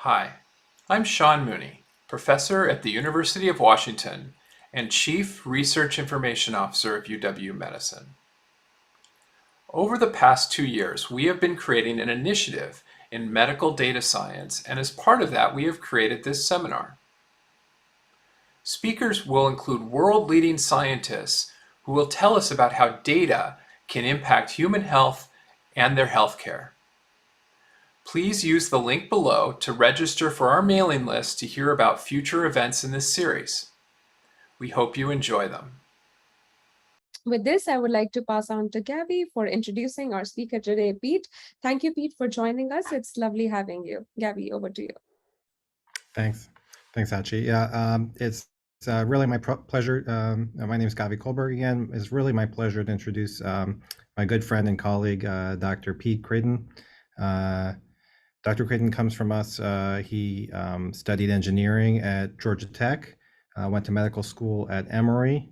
Hi, I'm Sean Mooney, professor at the University of Washington and Chief Research Information Officer of UW-Medicine. Over the past 2 years, we have been creating an initiative in medical data science, and as part of that, we have created this seminar. Speakers will include world-leading scientists who will tell us about how data can impact human health and their healthcare. Please use the link below to register for our mailing list to hear about future events in this series. We hope you enjoy them. With this, I would like to pass on to Gabby for introducing our speaker today, Pete. Thank you, Pete, for joining us. It's lovely having you. Gabby, over to you. Thanks. Thanks, Hachi. Yeah, it's really my pleasure. My name is Gavi Kohlberg again. It's really my pleasure to introduce my good friend and colleague, Dr. Pete Creighton. Dr. Creighton comes from us. He studied engineering at Georgia Tech, went to medical school at Emory,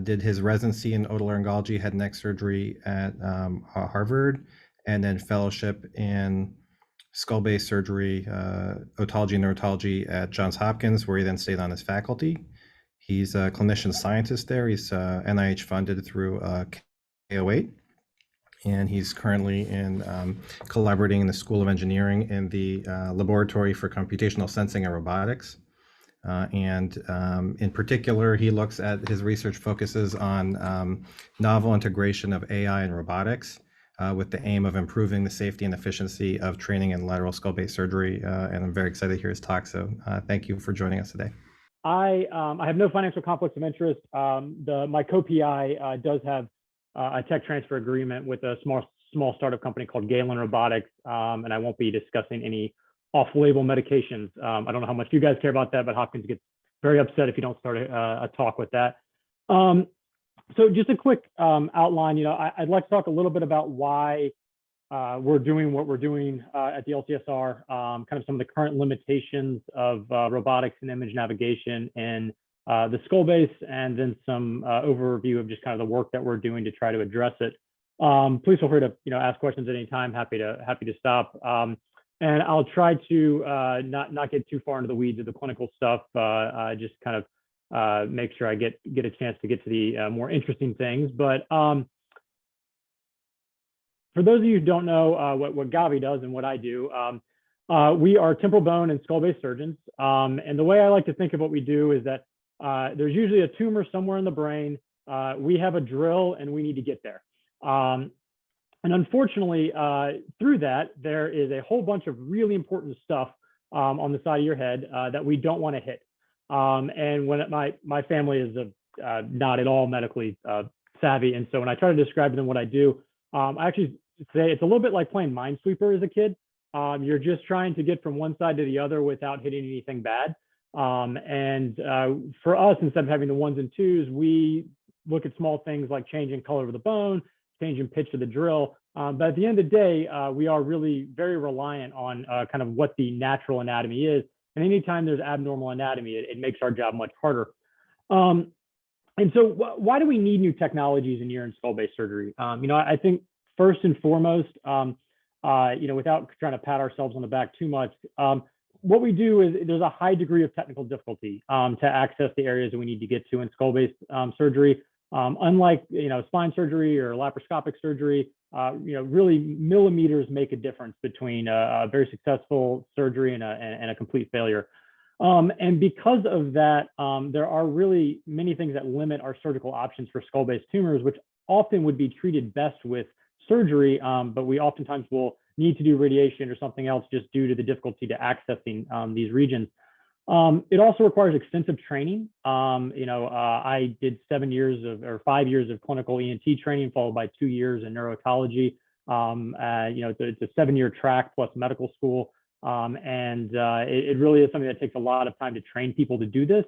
did his residency in otolaryngology, head and neck surgery at Harvard, and then fellowship in skull-based surgery, otology and neurotology at Johns Hopkins, where he then stayed on as faculty. He's a clinician scientist there. He's NIH funded through KO8, and he's currently collaborating in the School of Engineering in the Laboratory for Computational Sensing and Robotics. In particular, he looks at his research focuses on novel integration of AI and robotics, with the aim of improving the safety and efficiency of training in lateral skull-based surgery. And I'm very excited to hear his talk. So thank you for joining us today. I have no financial conflicts of interest. My co-PI does have a tech transfer agreement with a small startup company called Galen Robotics, and I won't be discussing any off-label medications. I don't know how much you guys care about that, but Hopkins gets very upset if you don't start a talk with that. So just a quick outline, I'd like to talk a little bit about why we're doing what we're doing at the LCSR, kind of some of the current limitations of robotics and image navigation in the skull base, and then some overview of just kind of the work that we're doing to try to address it. Please feel free to ask questions at any time. Happy to stop. And I'll try to not get too far into the weeds of the clinical stuff. Just kind of make sure I get a chance to get to the more interesting things. But for those of you who don't know what Gavi does and what I do, we are temporal bone and skull-based surgeons. And the way I like to think of what we do is that there's usually a tumor somewhere in the brain. We have a drill and we need to get there. And unfortunately, through that, there is a whole bunch of really important stuff on the side of your head that we don't want to hit. And when my family is not at all medically savvy, and so when I try to describe to them what I do, I actually say it's a little bit like playing Minesweeper as a kid. You're just trying to get from one side to the other without hitting anything bad. And for us, instead of having the ones and twos, we look at small things like changing color of the bone, changing pitch of the drill. But at the end of the day, we are really very reliant on kind of what the natural anatomy is. And anytime there's abnormal anatomy, it makes our job much harder. And so why do we need new technologies in ear and skull-based surgery? I think first and foremost, without trying to pat ourselves on the back too much, what we do is there's a high degree of technical difficulty to access the areas that we need to get to in skull-based surgery. Unlike spine surgery or laparoscopic surgery, really millimeters make a difference between a very successful surgery and a complete failure. And because of that, there are really many things that limit our surgical options for skull-based tumors, which often would be treated best with surgery, but we oftentimes will need to do radiation or something else just due to the difficulty to accessing these regions. It also requires extensive training. I did 5 years of clinical ENT training, followed by 2 years in neurotology. It's a 7-year track plus medical school. It really is something that takes a lot of time to train people to do this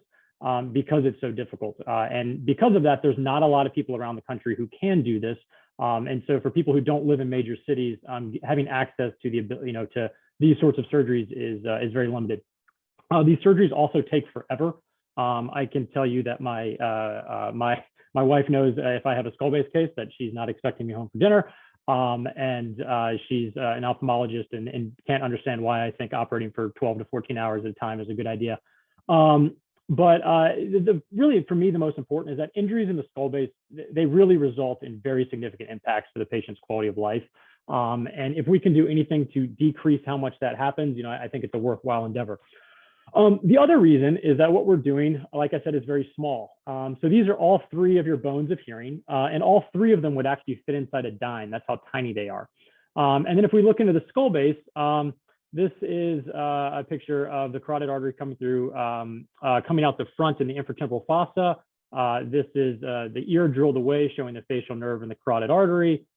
because it's so difficult. And because of that, there's not a lot of people around the country who can do this. And so for people who don't live in major cities, having access to to these sorts of surgeries is very limited. These surgeries also take forever. I can tell you that my wife knows if I have a skull-based case that she's not expecting me home for dinner. She's an ophthalmologist and can't understand why I think operating for 12 to 14 hours at a time is a good idea. Really, for me, the most important is that injuries in the skull base, they really result in very significant impacts to the patient's quality of life. And if we can do anything to decrease how much that happens, I think it's a worthwhile endeavor. The other reason is that what we're doing, like I said, is very small. So these are all three of your bones of hearing, and all three of them would actually fit inside a dime. That's how tiny they are. And then if we look into the skull base, this is a picture of the carotid artery coming through, coming out the front in the infratemporal fossa. This is the ear drilled away, showing the facial nerve and the carotid artery.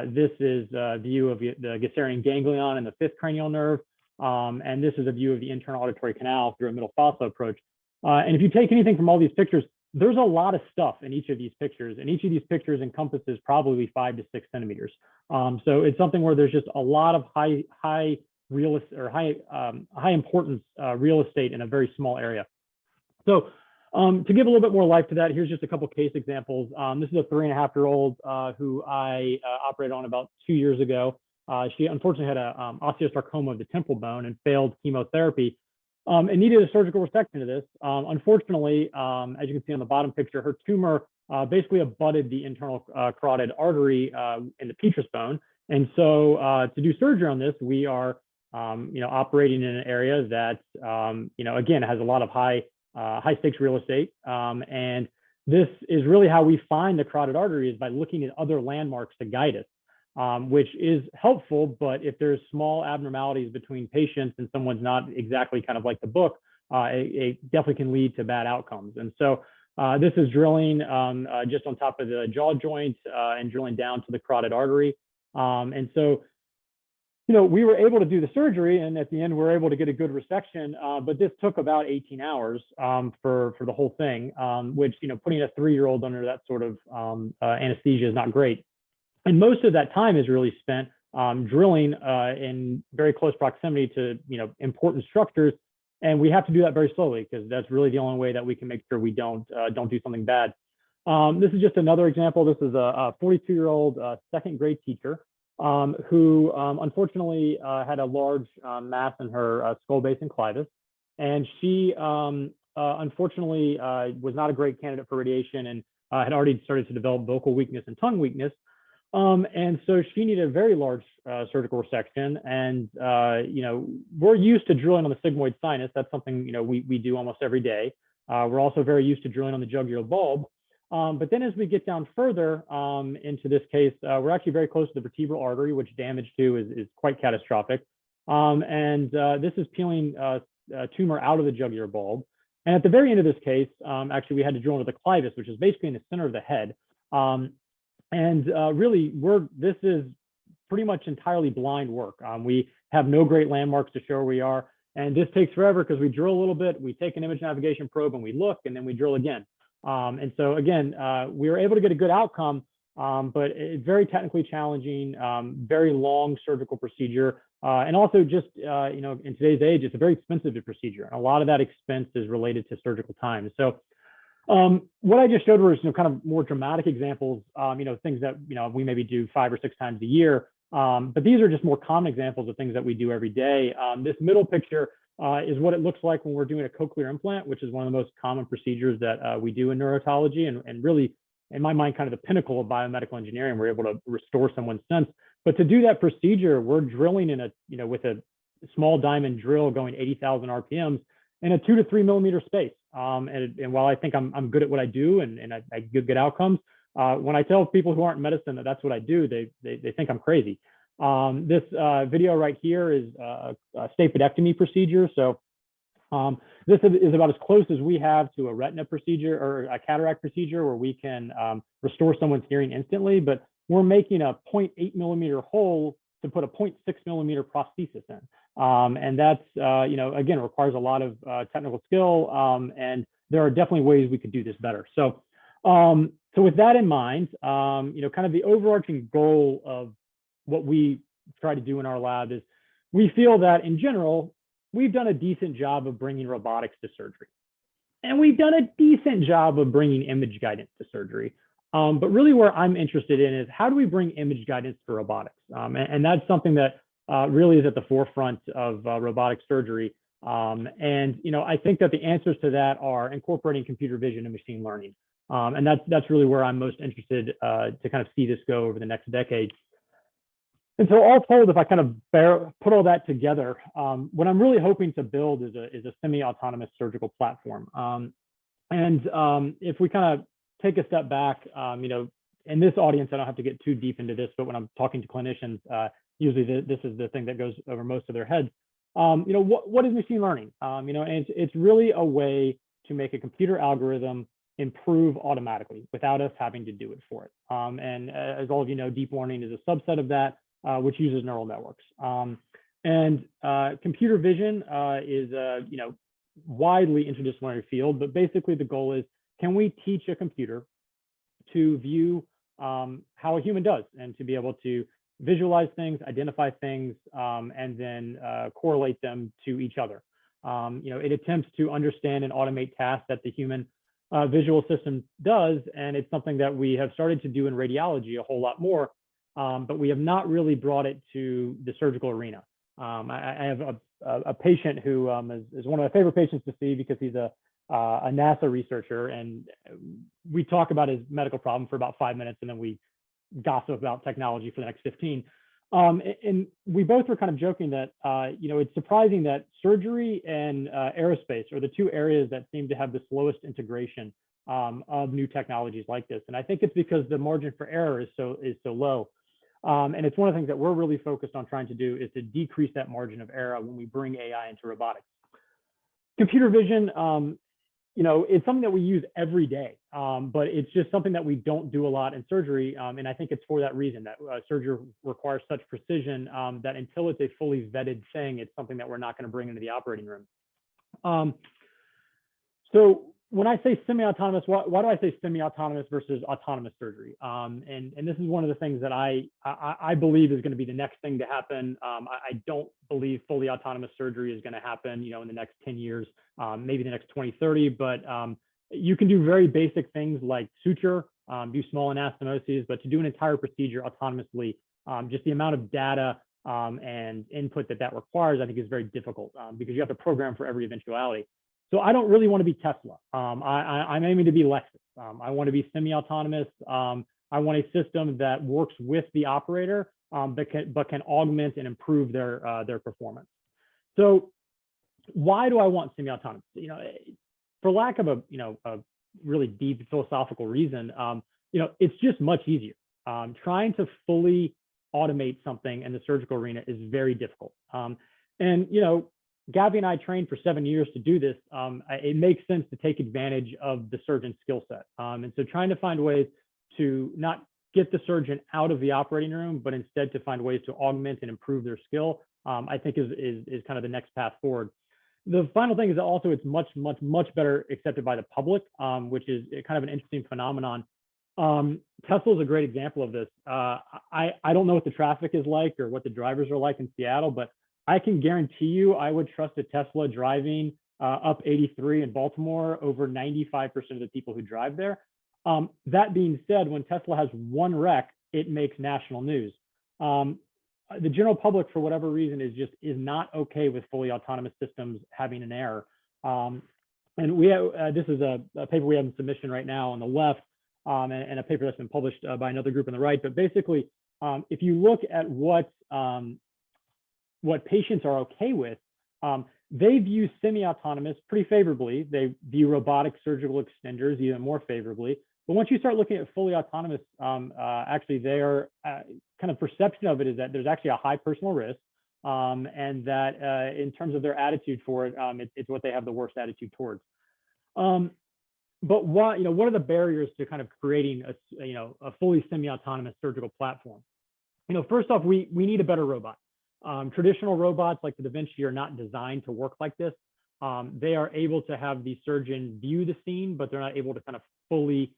This is a view of the Gasserian ganglion and the fifth cranial nerve. And this is a view of the internal auditory canal through a middle fossa approach. And if you take anything from all these pictures, there's a lot of stuff in each of these pictures, and each of these pictures encompasses probably 5 to 6 centimeters. So it's something where there's just a lot of high importance real estate in a very small area. So to give a little bit more life to that, here's just a couple case examples. This is a 3.5-year-old who I operated on about 2 years ago. She unfortunately had a osteosarcoma of the temporal bone and failed chemotherapy and needed a surgical resection of this. Unfortunately, as you can see on the bottom picture, her tumor basically abutted the internal carotid artery in the petrous bone. And so to do surgery on this, we are operating in an area that, again, has a lot of high stakes real estate. And this is really how we find the carotid artery, is by looking at other landmarks to guide us. Which is helpful, but if there's small abnormalities between patients and someone's not exactly kind of like the book, it definitely can lead to bad outcomes. And so this is drilling just on top of the jaw joint and drilling down to the carotid artery. And so, we were able to do the surgery, and at the end, we were able to get a good resection, but this took about 18 hours for the whole thing, which, putting a 3-year-old under that sort of anesthesia is not great. And most of that time is really spent drilling in very close proximity to important structures, and we have to do that very slowly because that's really the only way that we can make sure we don't do something bad. This is just another example. This is a 42-year-old second grade teacher who unfortunately had a large mass in her skull base and clivus, and she unfortunately was not a great candidate for radiation and had already started to develop vocal weakness and tongue weakness. And so she needed a very large surgical resection, and we're used to drilling on the sigmoid sinus. That's something we do almost every day. We're also very used to drilling on the jugular bulb. But then as we get down further into this case, we're actually very close to the vertebral artery, which damage to is quite catastrophic. This is peeling a tumor out of the jugular bulb. And at the very end of this case, actually we had to drill into the clivus, which is basically in the center of the head. Really, this is pretty much entirely blind work. We have no great landmarks to show where we are, and this takes forever because we drill a little bit, we take an image navigation probe and we look, and then we drill again. And so again, we were able to get a good outcome, but it's very technically challenging, very long surgical procedure, and also just in today's age, it's a very expensive procedure, and a lot of that expense is related to surgical time. So. What I just showed was, kind of more dramatic examples, things that, we maybe do 5 or 6 times a year. But these are just more common examples of things that we do every day. This middle picture is what it looks like when we're doing a cochlear implant, which is one of the most common procedures that we do in neurotology, and really, in my mind, kind of the pinnacle of biomedical engineering. We're able to restore someone's sense. But to do that procedure, we're drilling in with a small diamond drill going 80,000 RPMs in a 2 to 3 millimeter space. And while I think I'm good at what I do and I get good outcomes, when I tell people who aren't in medicine that that's what I do, they think I'm crazy. This video right here is a stapedectomy procedure. So this is about as close as we have to a retina procedure or a cataract procedure where we can restore someone's hearing instantly, but we're making a 0.8 millimeter hole to put a 0.6 millimeter prosthesis in. And that's, again, requires a lot of technical skill, and there are definitely ways we could do this better. So, with that in mind, kind of the overarching goal of what we try to do in our lab is we feel that in general, we've done a decent job of bringing robotics to surgery. And we've done a decent job of bringing image guidance to surgery. But really where I'm interested in is how do we bring image guidance to robotics? And that's something that really is at the forefront of robotic surgery. And I think that the answers to that are incorporating computer vision and machine learning. And that's really where I'm most interested to kind of see this go over the next decade. And so all told, if I kind of put all that together, what I'm really hoping to build is a semi-autonomous surgical platform. If we kind of take a step back, in this audience, I don't have to get too deep into this, but when I'm talking to clinicians, usually this is the thing that goes over most of their heads. What is machine learning? And it's really a way to make a computer algorithm improve automatically without us having to do it for it. And as all of you know, deep learning is a subset of that, which uses neural networks. Computer vision is a widely interdisciplinary field, but basically the goal is, can we teach a computer to view how a human does and to be able to visualize things, identify things, and then correlate them to each other. It attempts to understand and automate tasks that the human visual system does, and it's something that we have started to do in radiology a whole lot more, but we have not really brought it to the surgical arena. I have a patient who is one of my favorite patients to see because he's a NASA researcher, and we talk about his medical problem for about 5 minutes, and then we gossip about technology for the next 15. And we both were kind of joking that it's surprising that surgery and aerospace are the two areas that seem to have the slowest integration of new technologies like this. And I think it's because the margin for error is so low. And it's one of the things that we're really focused on trying to do is to decrease that margin of error when we bring AI into robotics. Computer vision, it's something that we use every day, but it's just something that we don't do a lot in surgery. And I think it's for that reason that surgery requires such precision that until it's a fully vetted thing, it's something that we're not going to bring into the operating room. So when I say semi-autonomous, why do I say semi-autonomous versus autonomous surgery? And this is one of the things that I believe is going to be the next thing to happen. I don't believe fully autonomous surgery is going to happen, in the next 10 years, maybe the next 20, 30, but you can do very basic things like suture, do small anastomoses, but to do an entire procedure autonomously, just the amount of data and input that requires, I think is very difficult because you have to program for every eventuality. So I don't really want to be Tesla. I'm aiming to be Lexus. I want to be semi-autonomous. I want a system that works with the operator, but can augment and improve their performance. So why do I want semi-autonomous? For lack of a really deep philosophical reason, it's just much easier. Trying to fully automate something in the surgical arena is very difficult. Gabby and I trained for 7 years to do this. It makes sense to take advantage of the surgeon's skill set. And so trying to find ways to not get the surgeon out of the operating room, but instead to find ways to augment and improve their skill, I think is kind of the next path forward. The final thing is that also it's much, much, much better accepted by the public, which is kind of an interesting phenomenon. Tesla is a great example of this. I don't know what the traffic is like or what the drivers are like in Seattle, but I can guarantee you I would trust a Tesla driving up 83 in Baltimore over 95% of the people who drive there. That being said, when Tesla has one wreck, it makes national news. The general public, for whatever reason, is not okay with fully autonomous systems having an error. And we have, this is a paper we have in submission right now on the left, and a paper that's been published by another group on the right. But basically, if you look at what patients are okay with, they view semi-autonomous pretty favorably. They view robotic surgical extenders even more favorably. But once you start looking at fully autonomous, actually their kind of perception of it is that there's actually a high personal risk, and that in terms of their attitude for it, it's what they have the worst attitude towards. But what are the barriers to kind of creating a fully semi-autonomous surgical platform? First off, we need a better robot. Traditional robots like the Da Vinci are not designed to work like this. They are able to have the surgeon view the scene, but they're not able to kind of fully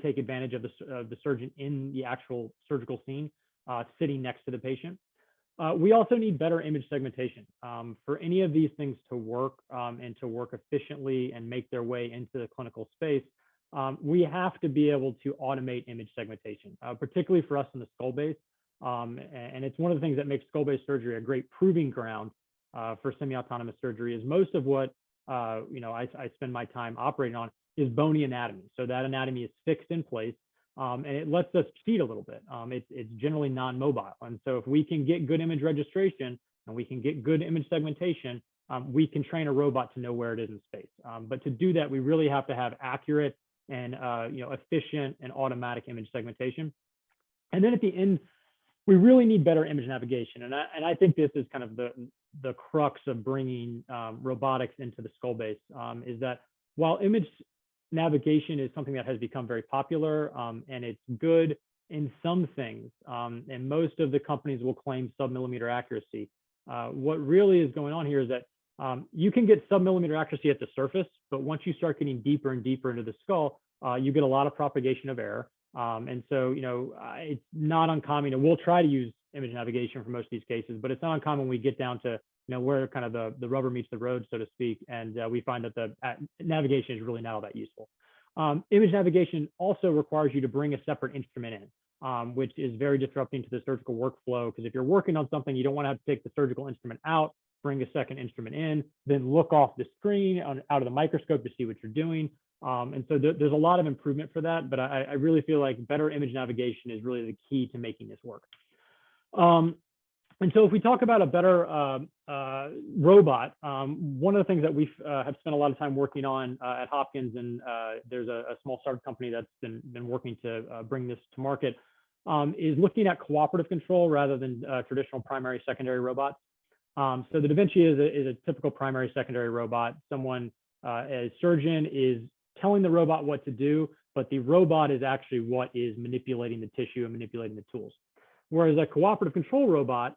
take advantage of the surgeon in the actual surgical scene, sitting next to the patient. We also need better image segmentation. For any of these things to work and to work efficiently and make their way into the clinical space, we have to be able to automate image segmentation, particularly for us in the skull base. And it's one of the things that makes skull-based surgery a great proving ground for semi-autonomous surgery. Is most of what I spend my time operating on is bony anatomy. So that anatomy is fixed in place, and it lets us cheat a little bit. It's generally non-mobile, and so if we can get good image registration and we can get good image segmentation, we can train a robot to know where it is in space. But to do that, we really have to have accurate and efficient and automatic image segmentation. And then at the end, we really need better image navigation. And I think this is kind of the crux of bringing robotics into the skull base, is that while image navigation is something that has become very popular, and it's good in some things, and most of the companies will claim sub-millimeter accuracy, what really is going on here is that you can get sub-millimeter accuracy at the surface, but once you start getting deeper and deeper into the skull, you get a lot of propagation of error. And so, it's not uncommon, and we'll try to use image navigation for most of these cases, but it's not uncommon when we get down to, where kind of the rubber meets the road, so to speak. And we find that the navigation is really not all that useful. Image navigation also requires you to bring a separate instrument in, which is very disrupting to the surgical workflow. Because if you're working on something, you don't want to have to take the surgical instrument out, bring a second instrument in, then look off the screen out of the microscope to see what you're doing. And so there's a lot of improvement for that, but I really feel like better image navigation is really the key to making this work. And so if we talk about a better robot, one of the things that we have spent a lot of time working on at Hopkins, and there's a small startup company that's been working to bring this to market, is looking at cooperative control rather than traditional primary secondary robots. So the Da Vinci is a typical primary secondary robot. Someone, a surgeon, is telling the robot what to do, but the robot is actually what is manipulating the tissue and manipulating the tools. Whereas a cooperative control robot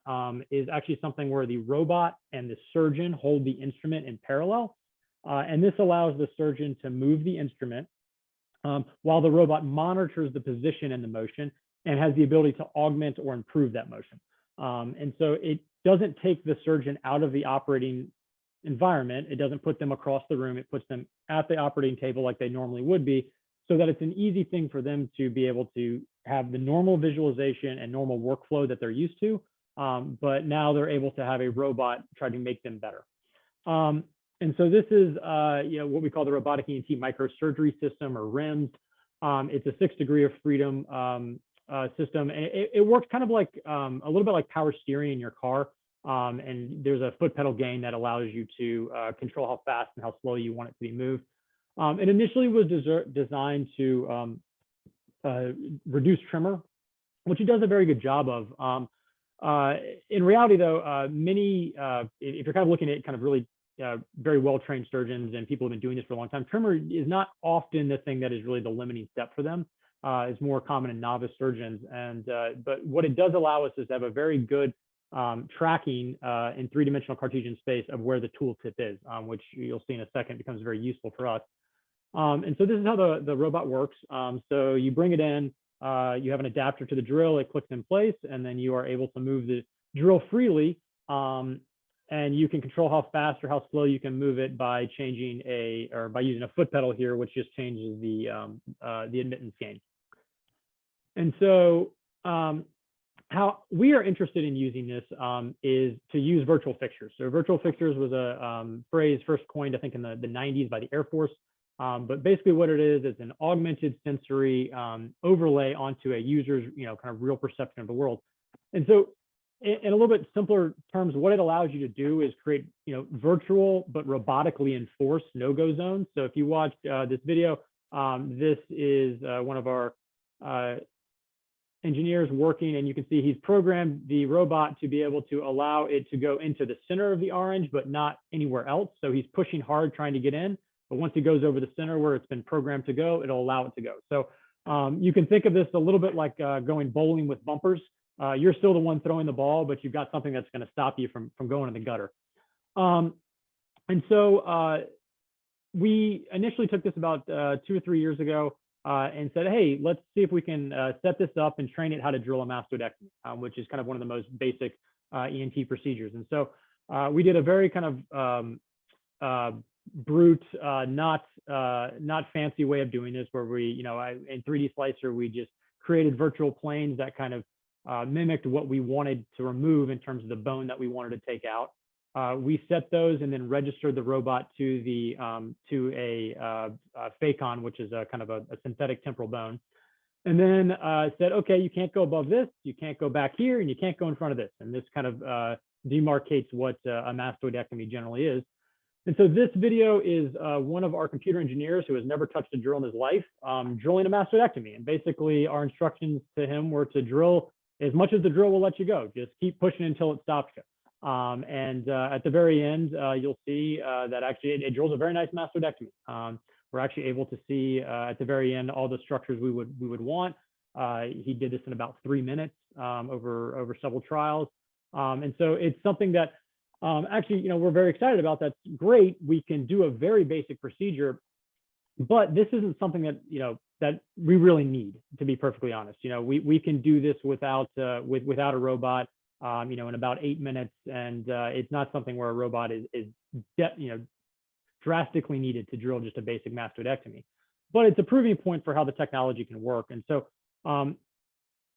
is actually something where the robot and the surgeon hold the instrument in parallel. And this allows the surgeon to move the instrument while the robot monitors the position and the motion and has the ability to augment or improve that motion. And so it doesn't take the surgeon out of the operating environment. It doesn't put them across the room. It puts them at the operating table like they normally would be, so that it's an easy thing for them to be able to have the normal visualization and normal workflow that they're used to. But now they're able to have a robot try to make them better. And so this is what we call the robotic ENT microsurgery system, or RIMS. It's a 6 degree of freedom system. And it works kind of like a little bit like power steering in your car. And there's a foot pedal gain that allows you to control how fast and how slow you want it to be moved. It initially was designed to reduce tremor, which it does a very good job of. In reality, though, if you're kind of looking at kind of really very well-trained surgeons and people who have been doing this for a long time, tremor is not often the thing that is really the limiting step for them. It's more common in novice surgeons. But what it does allow us is to have a very good tracking in three-dimensional Cartesian space of where the tooltip is, which you'll see in a second becomes very useful for us. And so this is how the robot works. So you bring it in, you have an adapter to the drill, it clicks in place, and then you are able to move the drill freely. And you can control how fast or how slow you can move it by changing by using a foot pedal here, which just changes the admittance gain. And so how we are interested in using this is to use virtual fixtures. So virtual fixtures was a phrase first coined, I think, in the 90s by the Air Force. But basically what it is an augmented sensory overlay onto a user's, kind of real perception of the world. And so in a little bit simpler terms, what it allows you to do is create, virtual but robotically enforced no-go zones. So if you watch this video, this is one of our engineers working, and you can see he's programmed the robot to be able to allow it to go into the center of the orange, but not anywhere else. So he's pushing hard trying to get in. But once it goes over the center where it's been programmed to go, it'll allow it to go. So you can think of this a little bit like going bowling with bumpers. You're still the one throwing the ball, but you've got something that's going to stop you from going in the gutter. And so we initially took this about 2 or 3 years ago and said, hey, let's see if we can set this up and train it how to drill a mastodectomy, which is kind of one of the most basic ENT procedures. And so we did a very kind of brute, not fancy way of doing this, where we, in 3D Slicer, we just created virtual planes that kind of mimicked what we wanted to remove in terms of the bone that we wanted to take out. We set those and then registered the robot to the a Facon, which is a kind of a synthetic temporal bone, and then said, okay, you can't go above this, you can't go back here, and you can't go in front of this. And this kind of demarcates what a mastoidectomy generally is. And so this video is one of our computer engineers who has never touched a drill in his life, drilling a mastoidectomy. And basically our instructions to him were to drill as much as the drill will let you go. Just keep pushing until it stops you. At the very end, you'll see that actually it drills a very nice mastoidectomy. We're actually able to see at the very end all the structures we would want. He did this in about 3 minutes over several trials. And so it's something that actually, we're very excited about. That's great. We can do a very basic procedure, but this isn't something that, that we really need, to be perfectly honest. We can do this without a robot, in about 8 minutes. And it's not something where a robot is drastically needed to drill just a basic mastoidectomy, but it's a proving point for how the technology can work. And so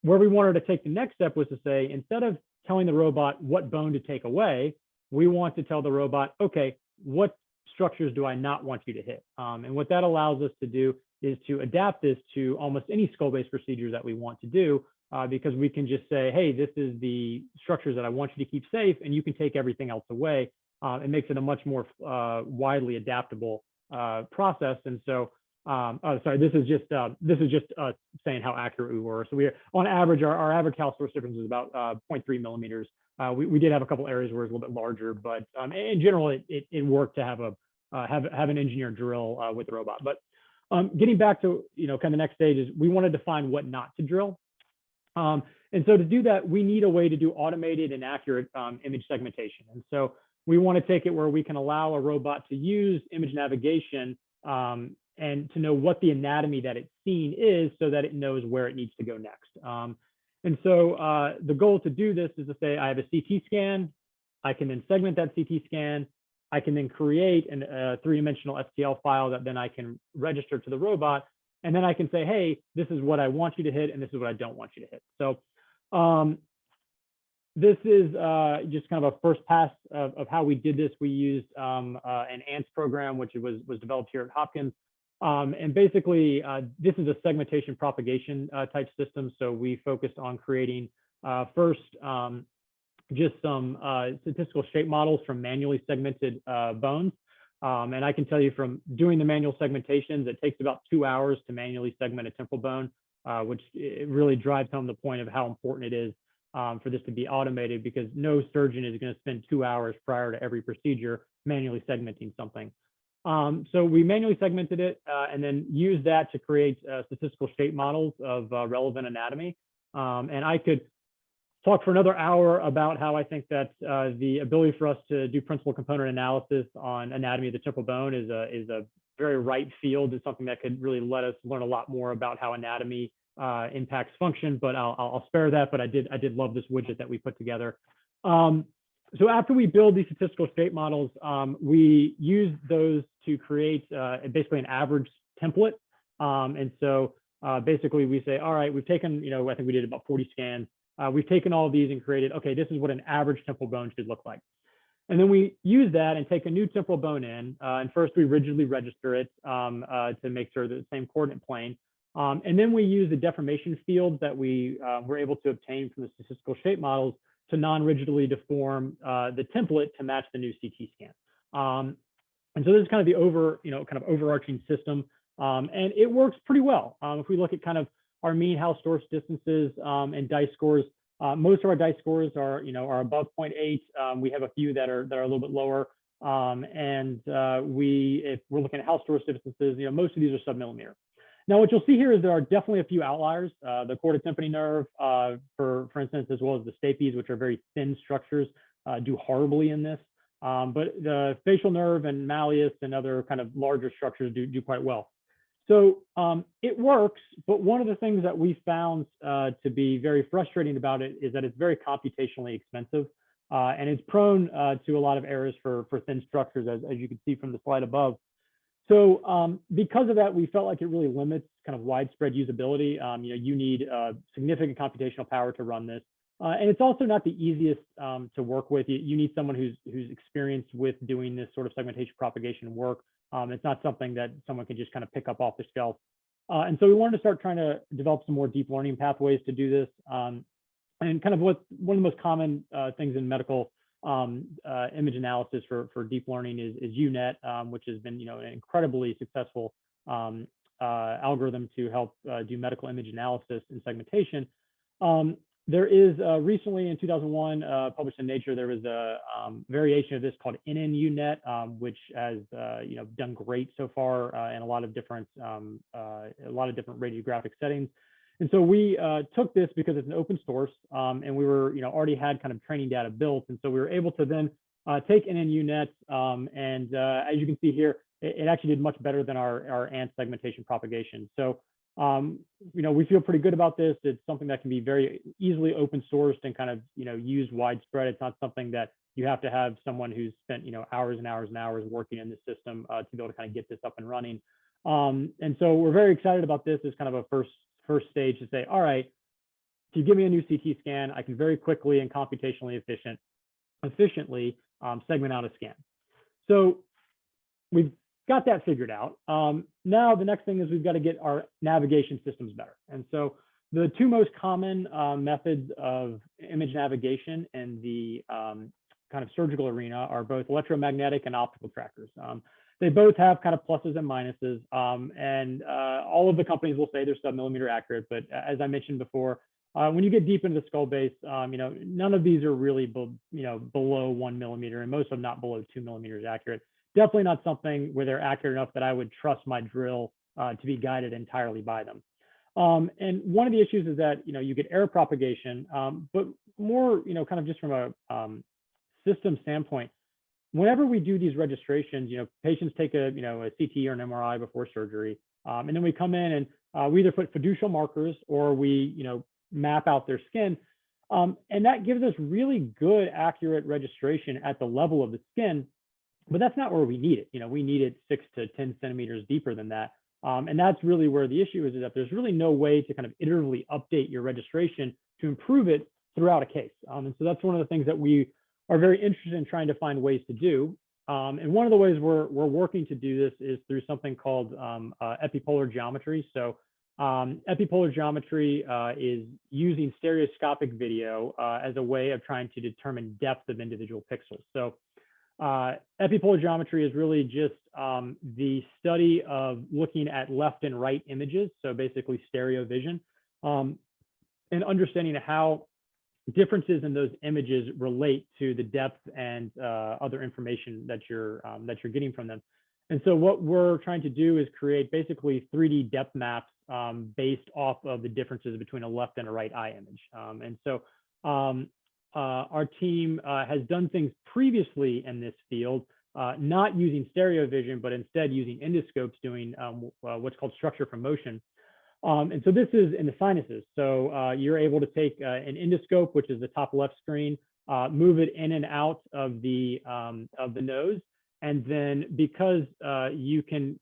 where we wanted to take the next step was to say, instead of telling the robot what bone to take away, we want to tell the robot, okay, what structures do I not want you to hit? And what that allows us to do is to adapt this to almost any skull-based procedure that we want to do, because we can just say, hey, this is the structures that I want you to keep safe, and you can take everything else away. It makes it a much more widely adaptable process. And so, sorry, this is just saying how accurate we were. So we are, on average, our average house source difference is about 0.3 millimeters. We did have a couple areas where it's a little bit larger, but in general, it worked to have an engineer drill with the robot. But getting back to kind of the next stage is we want to define what not to drill. And so to do that, we need a way to do automated and accurate image segmentation. And so we want to take it where we can allow a robot to use image navigation and to know what the anatomy that it's seen is, so that it knows where it needs to go next. And so the goal to do this is to say, I have a CT scan. I can then segment that CT scan. I can then create a three-dimensional STL file that then I can register to the robot. And then I can say, hey, this is what I want you to hit, and this is what I don't want you to hit. So this is just kind of a first pass of how we did this. We used an ANTS program, which was developed here at Hopkins. And basically, this is a segmentation propagation type system. So we focused on creating first just some statistical shape models from manually segmented bones. And I can tell you from doing the manual segmentations, it takes about 2 hours to manually segment a temporal bone, which it really drives home the point of how important it is for this to be automated, because no surgeon is going to spend 2 hours prior to every procedure manually segmenting something. So we manually segmented it and then used that to create statistical shape models of relevant anatomy. And I could talk for another hour about how I think that the ability for us to do principal component analysis on anatomy of the temporal bone is a very right field. It's something that could really let us learn a lot more about how anatomy impacts function, but I'll spare that. But I did love this widget that we put together. So after we build these statistical shape models, we use those to create basically an average template. And so basically we say, all right, we've taken, I think we did about 40 scans. We've taken all of these and created, okay, this is what an average temporal bone should look like. And then we use that and take a new temporal bone in. And first we rigidly register it to make sure that the same coordinate plane. And then we use the deformation fields that we were able to obtain from the statistical shape models to non-rigidly deform the template to match the new CT scan. And so this is kind of the overarching system, and it works pretty well. If we look at kind of our mean house source distances and dice scores, most of our dice scores are above 0.8. We have a few that are a little bit lower, and if we're looking at house source distances, most of these are sub-millimeter. Now, what you'll see here is there are definitely a few outliers. The chordotympany nerve, for instance, as well as the stapes, which are very thin structures, do horribly in this. But the facial nerve and malleus and other kind of larger structures do quite well. So it works, but one of the things that we found to be very frustrating about it is that it's very computationally expensive. and it's prone to a lot of errors for thin structures, as you can see from the slide above. So because of that, we felt like it really limits kind of widespread usability. You need significant computational power to run this. And it's also not the easiest to work with. You need someone who's experienced with doing this sort of segmentation propagation work. It's not something that someone can just kind of pick up off the shelf. And so we wanted to start trying to develop some more deep learning pathways to do this. And kind of one of the most common things in medical image analysis for deep learning is UNet, which has been an incredibly successful algorithm to help do medical image analysis and segmentation. There is recently in 2001 published in Nature, there was a variation of this called NNUNet, which has done great so far in a lot of different radiographic settings. And so we took this because it's an open source, and we were already had kind of training data built, and so we were able to then take NNUNet, and as you can see here, it actually did much better than our ant segmentation propagation. So we feel pretty good about this. It's something that can be very easily open sourced and kind of used widespread. It's not something that you have to have someone who's spent hours and hours and hours working in the system to be able to kind of get this up and running. And so we're very excited about this as kind of a first stage to say, all right, if you give me a new CT scan, I can very quickly and computationally efficiently segment out a scan. So we've got that figured out. Now the next thing is we've got to get our navigation systems better. And so the two most common methods of image navigation in the kind of surgical arena are both electromagnetic and optical trackers. They both have kind of pluses and minuses, and all of the companies will say they're sub-millimeter accurate. But as I mentioned before, when you get deep into the skull base, none of these are really below 1 millimeter, and most of them not below 2 millimeters accurate. Definitely not something where they're accurate enough that I would trust my drill to be guided entirely by them. And one of the issues is that you get error propagation, but more kind of just from a system standpoint. Whenever we do these registrations, patients take a CT or an MRI before surgery, and then we come in and we either put fiducial markers or we map out their skin, and that gives us really good accurate registration at the level of the skin. But that's not where we need it. We need it 6 to 10 centimeters deeper than that, and that's really where the issue is that there's really no way to kind of iteratively update your registration to improve it throughout a case. And so that's one of the things that we are very interested in trying to find ways to do. And one of the ways we're working to do this is through something called epipolar geometry. So epipolar geometry is using stereoscopic video as a way of trying to determine depth of individual pixels. So epipolar geometry is really just the study of looking at left and right images. So basically stereo vision, and understanding how differences in those images relate to the depth and other information that you're getting from them. And so what we're trying to do is create basically 3D depth maps based off of the differences between a left and a right eye image. And so our team has done things previously in this field, not using stereo vision, but instead using endoscopes doing what's called structure from motion. And so this is in the sinuses. So you're able to take an endoscope, which is the top left screen, move it in and out of the nose. And then because you can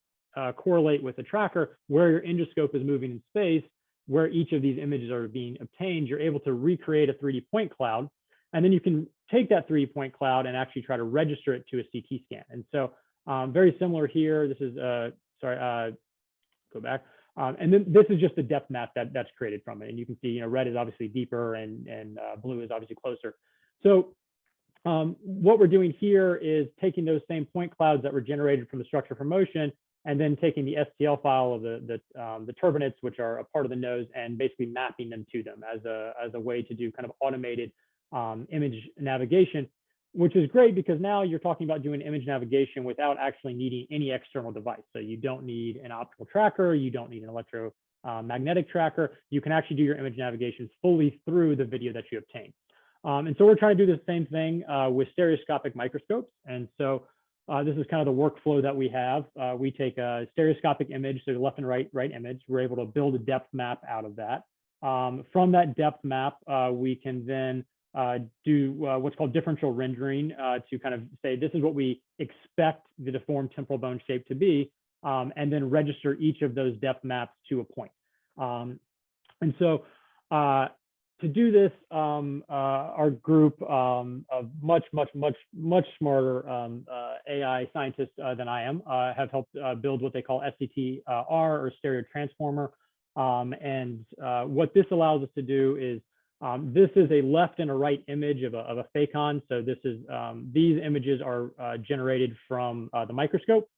correlate with the tracker where your endoscope is moving in space, where each of these images are being obtained, you're able to recreate a 3D point cloud. And then you can take that 3D point cloud and actually try to register it to a CT scan. And so very similar here. This is, go back. And then this is just the depth map that's created from it. And you can see, red is obviously deeper and blue is obviously closer. So what we're doing here is taking those same point clouds that were generated from the structure from motion, and then taking the STL file of the turbinates, which are a part of the nose, and basically mapping them to them as a way to do kind of automated image navigation, which is great because now you're talking about doing image navigation without actually needing any external device. So you don't need an optical tracker, you don't need an electromagnetic tracker. You can actually do your image navigation fully through the video that you obtain. And so we're trying to do the same thing with stereoscopic microscopes. And so this is kind of the workflow that we have. We take a stereoscopic image, so left and right image. We're able to build a depth map out of that. From that depth map, we can then do what's called differential rendering to kind of say, this is what we expect the deformed temporal bone shape to be, and then register each of those depth maps to a point. And so to do this, our group of much smarter AI scientists than I am have helped build what they call SCTR, or stereo transformer. And what this allows us to do is, this is a left and a right image of a phacon. So this is, these images are generated from the microscope.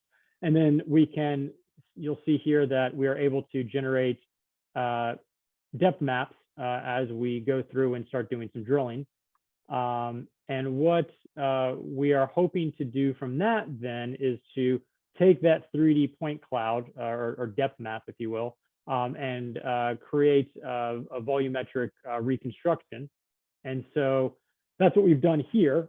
And then you'll see here that we are able to generate depth maps as we go through and start doing some drilling. And what we are hoping to do from that then is to take that 3D point cloud or depth map, if you will, and create a volumetric reconstruction. And so that's what we've done here.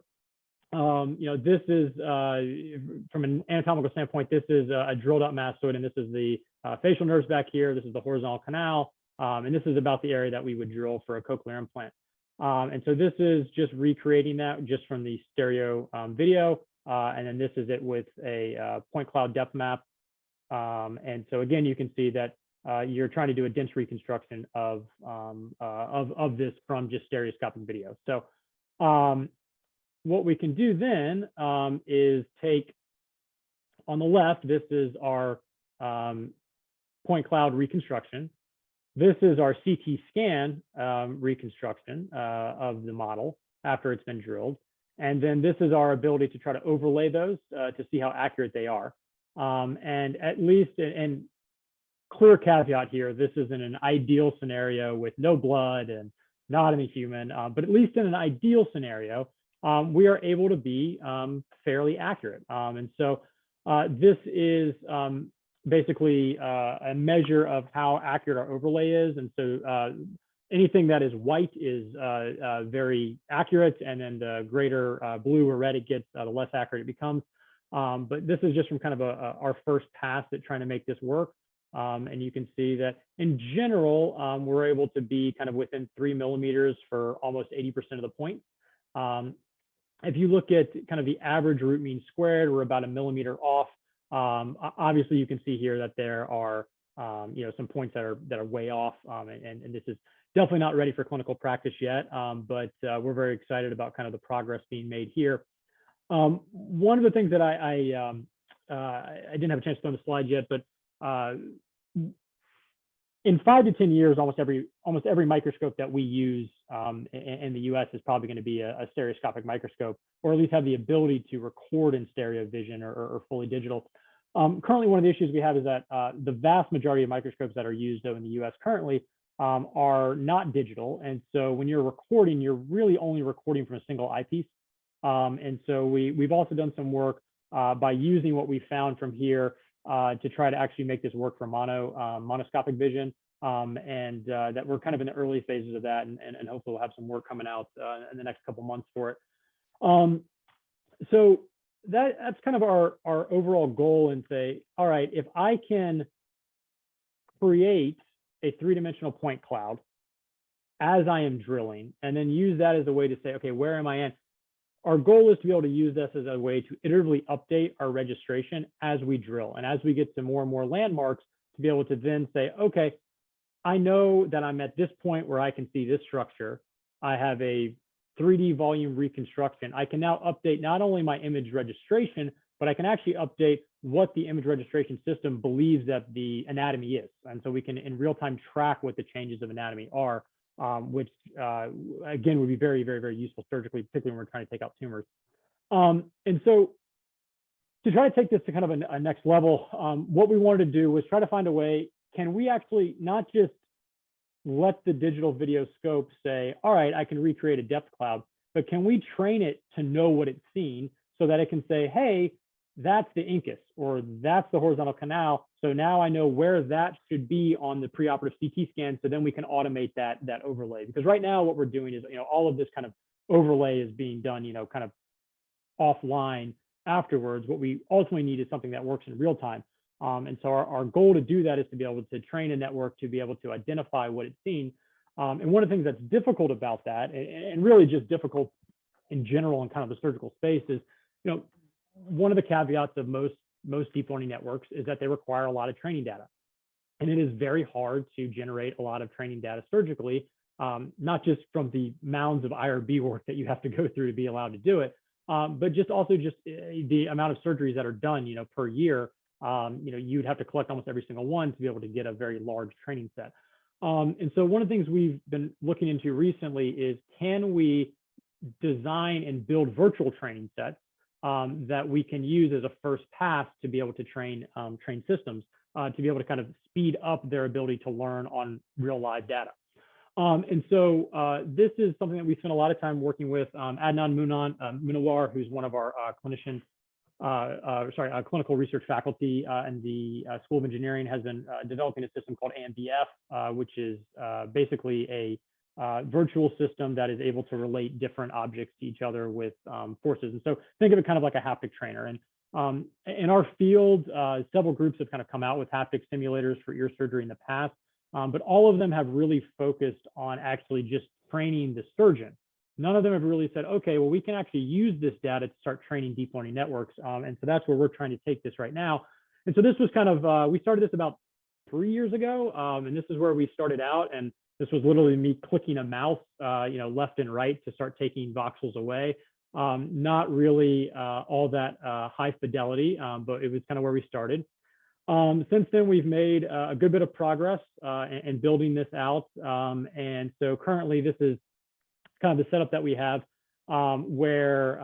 This is, from an anatomical standpoint, this is a drilled out mastoid, and this is the facial nerves back here. This is the horizontal canal. And this is about the area that we would drill for a cochlear implant. And so this is just recreating that just from the stereo video. And then this is it with a point cloud depth map. And so again, you can see that you're trying to do a dense reconstruction of this from just stereoscopic video. So what we can do then is take, on the left, this is our point cloud reconstruction. This is our CT scan reconstruction of the model after it's been drilled. And then this is our ability to try to overlay those to see how accurate they are. And at least, and clear caveat here, this is in an ideal scenario with no blood and not in a human, but at least in an ideal scenario, we are able to be fairly accurate. And so this is basically a measure of how accurate our overlay is. And so anything that is white is very accurate, and then the greater blue or red it gets, the less accurate it becomes. But this is just from kind of our first pass at trying to make this work. And you can see that in general, we're able to be kind of within 3 millimeters for almost 80% of the point. If you look at kind of the average root mean squared, we're about 1 millimeter off. Obviously, you can see here that there are some points that are way off, and this is definitely not ready for clinical practice yet, but we're very excited about kind of the progress being made here. One of the things that I didn't have a chance to put on the slide yet, but in 5 to 10 years, almost every microscope that we use in the US is probably going to be a stereoscopic microscope, or at least have the ability to record in stereo vision or fully digital. Currently, one of the issues we have is that the vast majority of microscopes that are used though in the US currently are not digital. And so when you're recording, you're really only recording from a single eyepiece. And so we've also done some work by using what we found from here to try to actually make this work for monoscopic vision, and that we're kind of in the early phases of that, and hopefully we'll have some work coming out in the next couple months for it. So that's kind of our overall goal, and say, all right, if I can create a 3-dimensional point cloud as I am drilling, and then use that as a way to say, okay, where am I in? Our goal is to be able to use this as a way to iteratively update our registration as we drill. And as we get to more and more landmarks, to be able to then say, okay, I know that I'm at this point where I can see this structure. I have a 3D volume reconstruction. I can now update not only my image registration, but I can actually update what the image registration system believes that the anatomy is. And so we can in real time track what the changes of anatomy are. Which again would be very, very, very useful surgically, particularly when we're trying to take out tumors. And so to try to take this to kind of a next level, what we wanted to do was try to find a way, can we actually not just let the digital video scope say, all right, I can recreate a depth cloud, but can we train it to know what it's seen so that it can say, hey, that's the incus, or that's the horizontal canal. So now I know where that should be on the preoperative CT scan. So then we can automate that overlay. Because right now what we're doing is, all of this kind of overlay is being done, kind of offline afterwards. What we ultimately need is something that works in real time. And so our goal to do that is to be able to train a network to be able to identify what it's seen. And one of the things that's difficult about that, and really just difficult in general in kind of the surgical space, is, one of the caveats of most deep learning networks is that they require a lot of training data. And it is very hard to generate a lot of training data surgically, not just from the mounds of IRB work that you have to go through to be allowed to do it, but just the amount of surgeries that are done, per year. You'd have to collect almost every single one to be able to get a very large training set. And so one of the things we've been looking into recently is, can we design and build virtual training sets that we can use as a first pass to be able to train systems, to be able to kind of speed up their ability to learn on real live data. And so this is something that we spent a lot of time working with Adnan Munawar, who's one of our clinical research faculty in the School of Engineering, has been developing a system called AMBF, which is basically a virtual system that is able to relate different objects to each other with forces. And so think of it kind of like a haptic trainer. And in our field, several groups have kind of come out with haptic simulators for ear surgery in the past, but all of them have really focused on actually just training the surgeon. None of them have really said, okay, well, we can actually use this data to start training deep learning networks. And so that's where we're trying to take this right now. And so this was kind of, we started this about 3 years ago, and this is where we started out. And this was literally me clicking a mouse, left and right to start taking voxels away. Not really all that high fidelity, but it was kind of where we started. Since then, we've made a good bit of progress in building this out. And so currently, this is kind of the setup that we have, where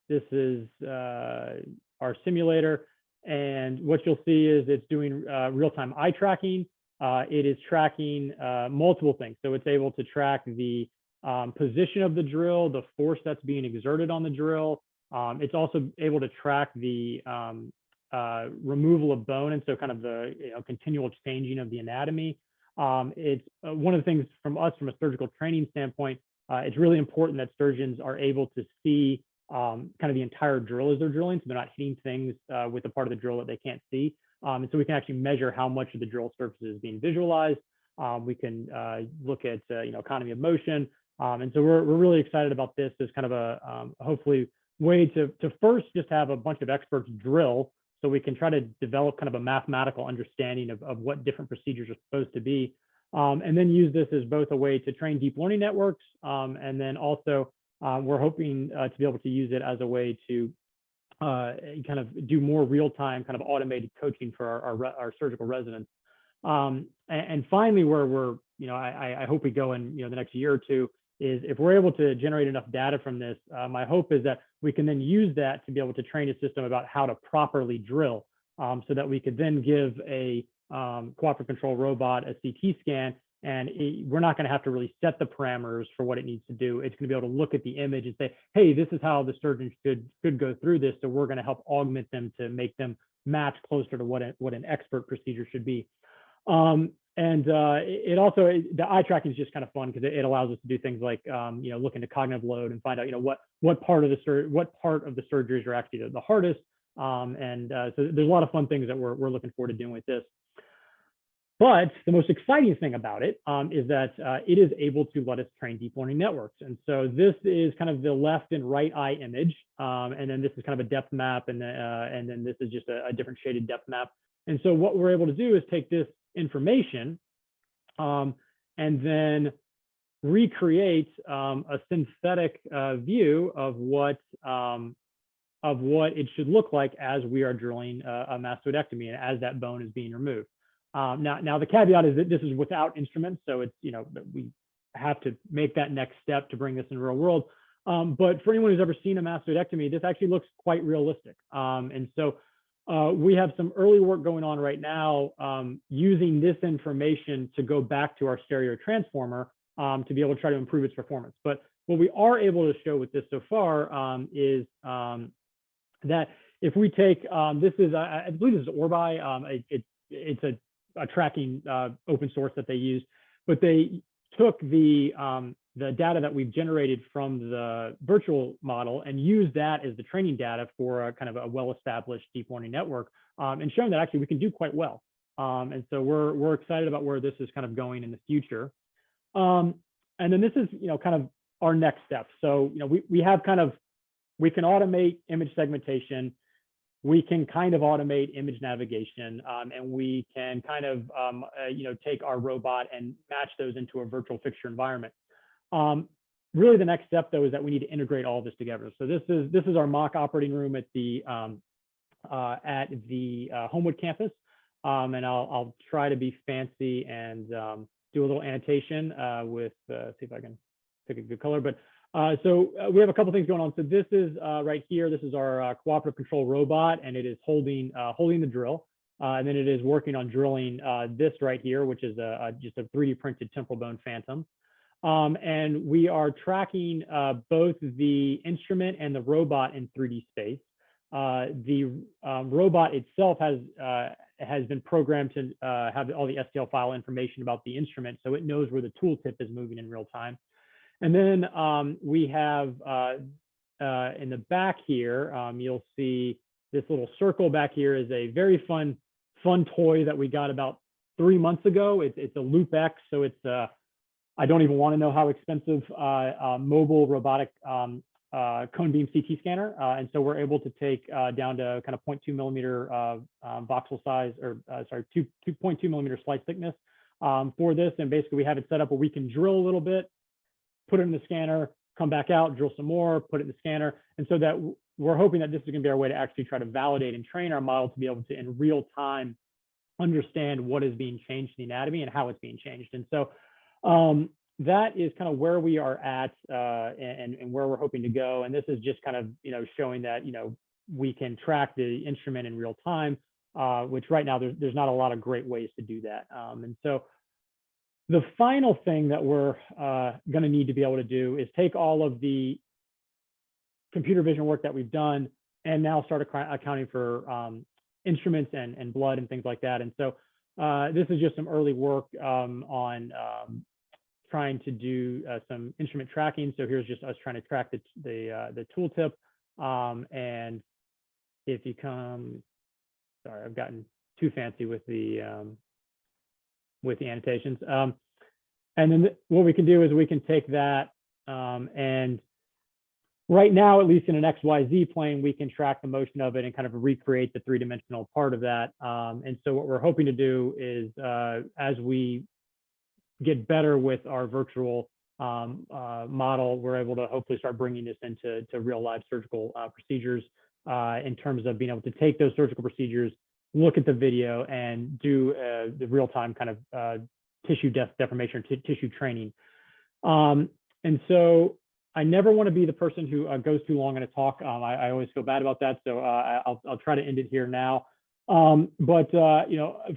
this is our simulator. And what you'll see is it's doing real-time eye tracking. It is tracking multiple things. So it's able to track the position of the drill, the force that's being exerted on the drill. It's also able to track the removal of bone, and so kind of the continual changing of the anatomy. It's one of the things from us, from a surgical training standpoint, it's really important that surgeons are able to see kind of the entire drill as they're drilling, so they're not hitting things with a part of the drill that they can't see. And so we can actually measure how much of the drill surface is being visualized. We can look at economy of motion. And so we're really excited about this as kind of a hopefully way to first just have a bunch of experts drill, so we can try to develop kind of a mathematical understanding of what different procedures are supposed to be. And then use this as both a way to train deep learning networks. And then also we're hoping to be able to use it as a way to kind of do more real-time kind of automated coaching for our surgical residents. And finally, where we're, I hope we go in, the next year or two, is if we're able to generate enough data from this, my hope is that we can then use that to be able to train a system about how to properly drill, so that we could then give a cooperative control robot a CT scan, and we're not going to have to really set the parameters for what it needs to do. It's going to be able to look at the image and say, hey, this is how the surgeon should go through this. So we're going to help augment them to make them match closer to what an expert procedure should be. It also, the eye tracking is just kind of fun because it allows us to do things like, look into cognitive load and find out, what part of the surgeries are actually the hardest. So there's a lot of fun things that we're looking forward to doing with this. But the most exciting thing about it is that it is able to let us train deep learning networks. And so this is kind of the left and right eye image. And then this is kind of a depth map. And then this is just a different shaded depth map. And so what we're able to do is take this information and then recreate a synthetic view of what it should look like as we are drilling a mastoidectomy and as that bone is being removed. Now the caveat is that this is without instruments, so it's we have to make that next step to bring this in real world. But for anyone who's ever seen a mastoidectomy, this actually looks quite realistic. And so we have some early work going on right now using this information to go back to our stereo transformer to be able to try to improve its performance. But what we are able to show with this so far is that if we take this is I believe this is Orbi. It's a tracking open source that they use, but they took the data that we've generated from the virtual model and used that as the training data for a kind of a well-established deep learning network, and shown that actually we can do quite well. And so we're excited about where this is kind of going in the future. And then this is, kind of our next step. So, we have we can automate image segmentation. We can kind of automate image navigation, and we can kind of, take our robot and match those into a virtual fixture environment. Really, the next step, though, is that we need to integrate all this together. So this is our mock operating room at the Homewood campus, and I'll try to be fancy and do a little annotation with see if I can pick a good color. But so we have a couple things going on. So this is right here. This is our cooperative control robot, and it is holding the drill, and then it is working on drilling this right here, which is just a 3D printed temporal bone phantom. And we are tracking both the instrument and the robot in 3D space. The robot itself has been programmed to have all the STL file information about the instrument, so it knows where the tooltip is moving in real time. And then we have in the back here, you'll see this little circle back here is a very fun toy that we got about 3 months ago. It's a Loop X, so it's I don't even want to know how expensive mobile robotic cone beam CT scanner. And so we're able to take down to kind of 0.2 millimeter voxel size, or 2.2 millimeter slice thickness for this. And basically we have it set up where we can drill a little bit, put it in the scanner, come back out, drill some more, put it in the scanner. And so that we're hoping that this is going to be our way to actually try to validate and train our model to be able to, in real time, understand what is being changed in the anatomy and how it's being changed. And so that is kind of where we are at and where we're hoping to go. And this is just kind of, showing that, we can track the instrument in real time, which right now there's not a lot of great ways to do that. And so the final thing that we're going to need to be able to do is take all of the computer vision work that we've done and now start accounting for instruments and blood and things like that. And so this is just some early work on trying to do some instrument tracking. So here's just us trying to track the tooltip. And if you come, sorry, I've gotten too fancy with the annotations. And then what we can do is we can take that and right now, at least in an XYZ plane, we can track the motion of it and kind of recreate the three-dimensional part of that. And so what we're hoping to do is as we get better with our virtual model, we're able to hopefully start bringing this into real live surgical procedures in terms of being able to take those surgical procedures, look at the video, and do the real-time kind of tissue deformation or tissue training. And so I never want to be the person who goes too long in a talk. I always feel bad about that, so I'll try to end it here now. But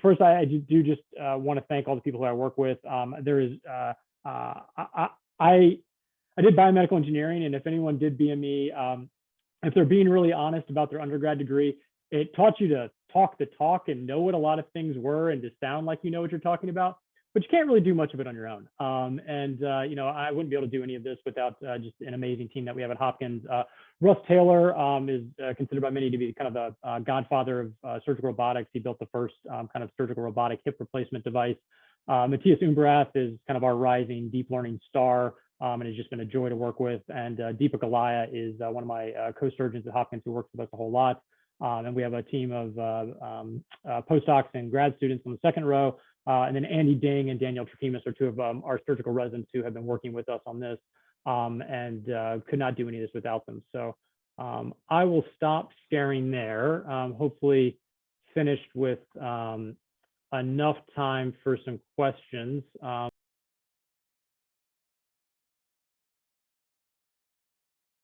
first I do just want to thank all the people who I work with. There is I did biomedical engineering, and if anyone did BME, if they're being really honest about their undergrad degree, it taught you to talk the talk and know what a lot of things were and to sound like you know what you're talking about, but you can't really do much of it on your own. I wouldn't be able to do any of this without just an amazing team that we have at Hopkins. Russ Taylor is considered by many to be kind of the godfather of surgical robotics. He built the first kind of surgical robotic hip replacement device. Matthias Umbrath is kind of our rising deep learning star, and has just been a joy to work with. And Deepak Alaya is one of my co-surgeons at Hopkins who works with us a whole lot. And we have a team of postdocs and grad students on the second row. And then Andy Ding and Danielle Trakimis are two of our surgical residents who have been working with us on this, and could not do any of this without them. So I will stop sharing there, hopefully finished with enough time for some questions.